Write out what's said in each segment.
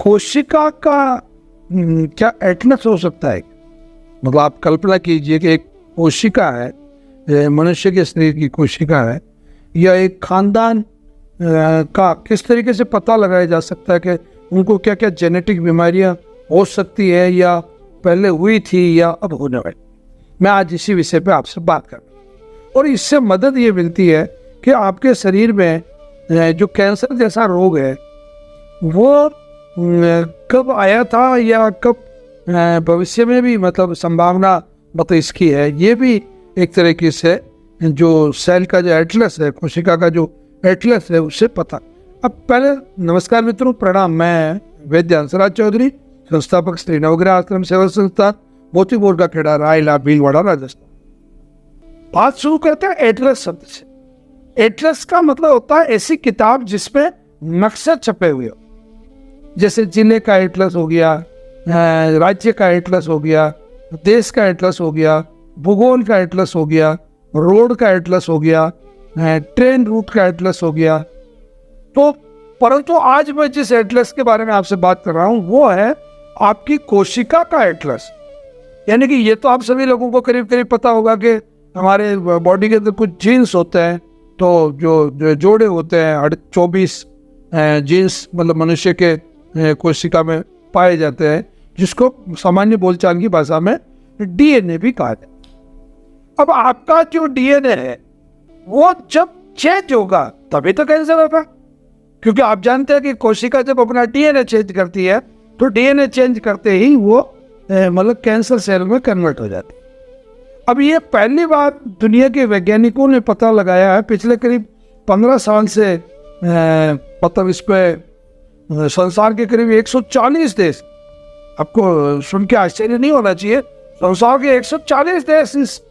कोशिका का क्या एटलस हो सकता है? मतलब आप कल्पना कीजिए कि एक कोशिका है, मनुष्य के शरीर की कोशिका है, या एक खानदान का किस तरीके से पता लगाया जा सकता है कि उनको क्या क्या जेनेटिक बीमारियां हो सकती है, या पहले हुई थी या अब होने वाली। मैं आज इसी विषय पे आपसे बात कर रहा हूँ, और इससे मदद ये मिलती है कि आपके शरीर में जो कैंसर जैसा रोग है वो कब आया था, या कब भविष्य में भी मतलब संभावना मतलब इसकी है, ये भी एक तरीके से जो सेल का जो एटलस है, कोशिका का जो एटलस है, उससे पता। अब पहले नमस्कार मित्रों, प्रणाम। मैं वैद्य हंसराज चौधरी, संस्थापक श्री नवग्रह आश्रम सेवा संस्थान, मोतीपुर का खेड़ा, रायला, भीलवाड़ा, राजस्थान। बात शुरू करते हैं एटलस शब्द से। एटलस का मतलब होता है ऐसी किताब जिसमें नक्शे छपे हुए हो, जैसे जिले का एटलस हो गया, राज्य का एटलस हो गया, देश का एटलस हो गया, भूगोल का एटलस हो गया, रोड का एटलस हो गया, ट्रेन रूट का एटलस हो गया। तो परंतु आज मैं जिस एटलस के बारे में आपसे बात कर रहा हूं वो है आपकी कोशिका का एटलस। यानी कि ये तो आप सभी लोगों को करीब करीब पता होगा कि हमारे बॉडी के अंदर कुछ जीन्स होते हैं, तो जो जोड़े होते हैं 24 जीन्स मतलब मनुष्य के कोशिका में पाए जाते हैं, जिसको सामान्य बोलचाल की भाषा में डीएनए भी कहा जाता है। अब आपका जो डीएनए है वो जब चेंज होगा तभी तो कैंसर होगा, क्योंकि आप जानते हैं कि कोशिका जब अपना डीएनए चेंज करती है तो डीएनए चेंज करते ही वो मतलब कैंसर सेल में कन्वर्ट हो जाती है। अब ये पहली बार दुनिया के वैज्ञानिकों ने पता लगाया है, पिछले करीब 15 साल से मतलब इस पे संसार के करीब 140 देश, आपको सुन के आश्चर्य नहीं होना चाहिए, संसार के 140 देश इस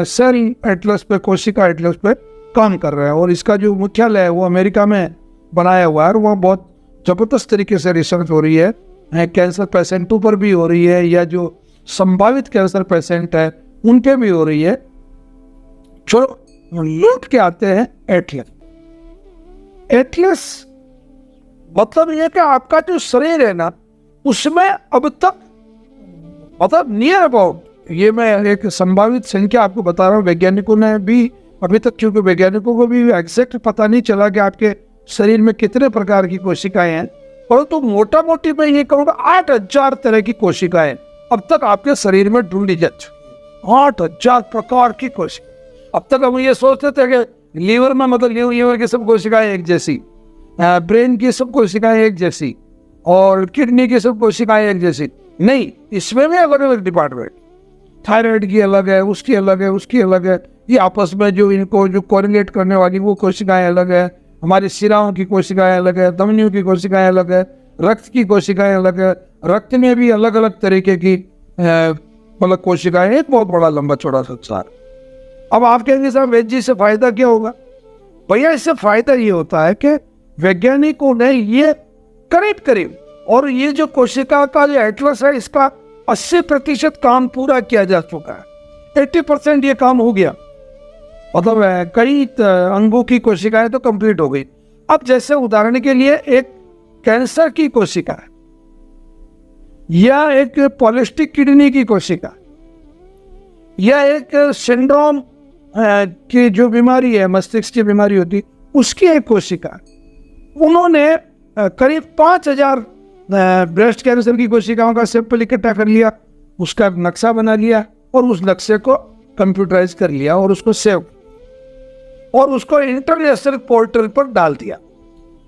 सेल एटलस पे, कोशिका एटलस पे काम कर रहे हैं। और इसका जो मुख्यालय है वो अमेरिका में बनाया हुआ है, और वहाँ बहुत ज़बरदस्त तरीके से रिसर्च हो रही है। कैंसर पेशेंटों पर भी हो रही है, या जो संभावित कैंसर पेशेंट है उनके भी हो रही है। चलो लौट के आते हैं एटलस। एटलस मतलब ये कि आपका जो शरीर है ना, उसमें अब तक मतलब नियर अबाउट, ये मैं एक संभावित संख्या आपको बता रहा हूँ, वैज्ञानिकों ने भी अभी तक, क्योंकि वैज्ञानिकों को भी एग्जैक्ट पता नहीं चला कि आपके शरीर में कितने प्रकार की कोशिकाएं हैं, परंतु मोटा मोटी मैं ये कहूँगा 8000 तरह की कोशिकाएं अब तक आपके शरीर में ढूंढी जा चुकी। 8000 प्रकार की कोशिका। अब तक हम ये सोचते थे कि लीवर में मतलब लीवर की सब कोशिकाएं एक जैसी, ब्रेन की सब कोशिकाएं एक जैसी, और किडनी की सब कोशिकाएं एक जैसी। नहीं, इसमें भी अलग अलग डिपार्टमेंट, थायराइड की अलग है, उसकी अलग है, उसकी अलग है। ये आपस में जो इनको जो कोरिलेट करने वाली वो कोशिकाएं अलग है। हमारी शिराओं की कोशिकाएं अलग है, धमनियों की कोशिकाएं अलग है, रक्त की कोशिकाएं अलग है। रक्त में भी अलग अलग तरीके की मतलब कोशिकाएं, एक बहुत बड़ा लंबा चौड़ा संसार। अब आप कहेंगे साहब वैद्य जी से फायदा क्या होगा? भैया इससे फायदा ये होता है कि वैज्ञानिकों ने ये करीब करीब, और ये जो कोशिका का जो एटलस है इसका 80% काम पूरा किया जा चुका है। 80% ये काम हो गया, मतलब कई अंगों की कोशिकाएं तो कंप्लीट हो गई। अब जैसे उदाहरण के लिए एक कैंसर की कोशिका है, या एक पॉलिस्टिक किडनी की कोशिका, या एक सिंड्रोम की जो बीमारी है, मस्तिष्क की बीमारी होती, उसकी एक कोशिका, उन्होंने करीब 5000 ब्रेस्ट कैंसर की कोशिकाओं का सैंपल इकट्ठा कर लिया, उसका नक्शा बना लिया, और उस नक्शे को कंप्यूटराइज कर लिया, और उसको सेव, और उसको इंटरनेशनल पोर्टल पर डाल दिया।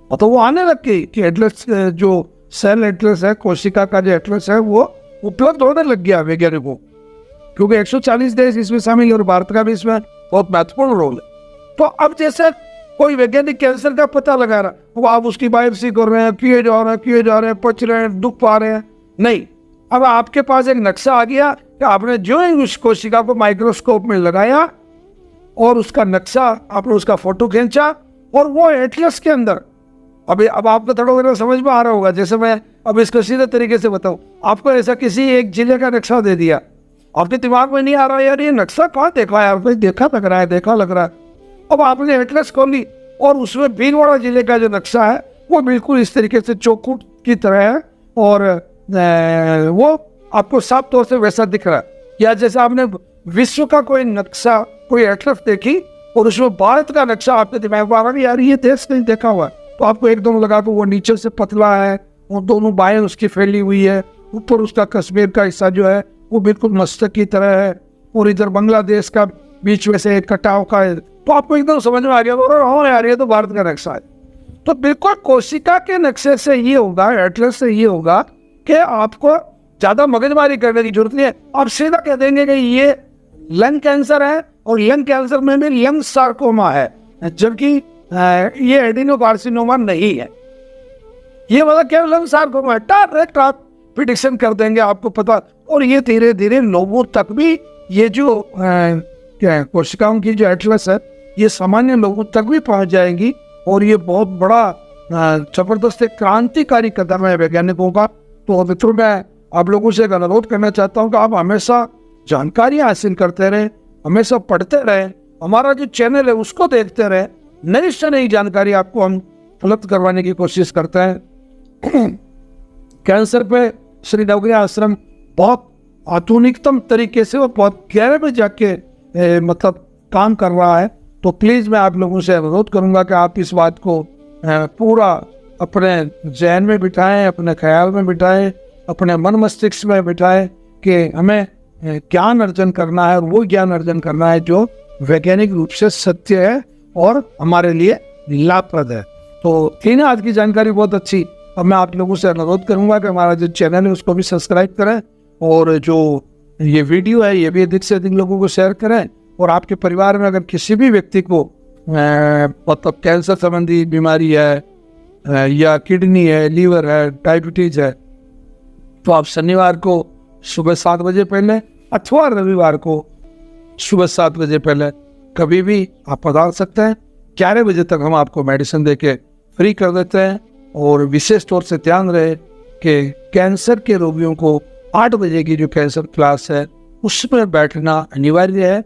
तो वो आने लग गई कि एटलस, जो सेल एटलस है, कोशिका का जो एटलस है, वो उपलब्ध होने लग गया वैज्ञानिकों, क्योंकि 140 देश इसमें शामिल, और भारत का भी इसमें बहुत महत्वपूर्ण रोल है। तो अब जैसे कोई वैज्ञानिक कैंसर का पता लगा रहा, वो आप उसकी बायोप्सी कर रहे हैं, किए जा रहे हैं, पच रहे हैं, दुख पा रहे हैं, नहीं। अब आपके पास एक नक्शा आ गया कि आपने जो ही उस कोशिका को माइक्रोस्कोप में लगाया, और उसका नक्शा, आपने उसका फोटो खींचा, और वो एटलस के अंदर, अब आपको थोड़ा समझ में आ रहा होगा। जैसे मैं अब इसको सीधे तरीके से बताऊं, आपको ऐसा किसी एक जिले का नक्शा दे दिया, आपके दिमाग में नहीं आ रहा यार ये नक्शा कहाँ देखा है, आपने देखा लग रहा है। अब आपने एटलस खोली, और उसमें भीलवाड़ा जिले का जो नक्शा है वो बिल्कुल इस तरीके से चौखुट की तरह है और वो आपको साफ तौर से वैसा दिख रहा है। या जैसे आपने विश्व का कोई नक्शा, कोई एटलस देखी और उसमें भारत का नक्शा आपके दिमाग में आ रहा, यार ये देश नहीं देखा हुआ है, तो आपको एकदम लगा कि वो नीचे से पतला है, वो दोनों बाहें उसकी फैली हुई है, ऊपर उसका कश्मीर का हिस्सा जो है वो बिल्कुल मस्तक की तरह है, और इधर बांग्लादेश का बीच में से कटाव का है, तो आपको एकदम समझ में आ गया और यार ये तो भारत का नक्शा है। तो बिल्कुल कोशिका के नक्शे से ये होगा, एटलस से ये होगा कि आपको ज्यादा मगजमारी करने की जरूरत नहीं है। आप सीधा कह देंगे कि ये लंग कैंसर है और लंग कैंसर में भी लंग सार्कोमा है, जबकि ये एडिनोकार्सिनोमा नहीं है। ये मतलब क्या लंग सार्कोमा है, डायरेक्ट आप प्रिडिक्शन कर देंगे, आपको पता। और ये धीरे धीरे लोगों तक भी ये जो क्या कोशिकाओं की जो एटलस है ये सामान्य लोगों तक भी पहुंच जाएंगी, और ये बहुत बड़ा जबरदस्त क्रांतिकारी कदम है वैज्ञानिकों का। तो मित्रों, मैं आप लोगों से एक अनुरोध करना चाहता हूँ कि आप हमेशा जानकारियां हासिल करते रहें, हमेशा पढ़ते रहें, हमारा जो चैनल है उसको देखते रहें, नई से नई जानकारी आपको हम उपलब्ध करवाने की कोशिश करते हैं। कैंसर पे श्री नवग्रह आश्रम बहुत आधुनिकतम तरीके से और बहुत गहरे में जाके मतलब काम कर रहा है। तो प्लीज़ मैं आप लोगों से अनुरोध करूंगा कि आप इस बात को पूरा अपने जहन में बिठाएं, अपने ख्याल में बिठाएं, अपने मन मस्तिष्क में बिठाएं कि हमें ज्ञान अर्जन करना है, और वो ज्ञान अर्जन करना है जो वैज्ञानिक रूप से सत्य है और हमारे लिए लाभप्रद है। तो थी ना आज की जानकारी बहुत अच्छी। अब मैं आप लोगों से अनुरोध करूंगा कि हमारा जो चैनल है उसको भी सब्सक्राइब करें, और जो ये वीडियो है ये भी अधिक से अधिक लोगों को शेयर करें। और आपके परिवार में अगर किसी भी व्यक्ति को मतलब कैंसर संबंधी बीमारी है या किडनी है, लीवर है, डायबिटीज है, तो आप शनिवार को सुबह 7 बजे पहले अथवा रविवार को सुबह 7 बजे पहले कभी भी आप पधार सकते हैं। 11 बजे तक हम आपको मेडिसिन देके फ्री कर देते हैं। और विशेष तौर से ध्यान रहे कि कैंसर के रोगियों को 8 बजे की जो कैंसर क्लास है उसमें बैठना अनिवार्य है।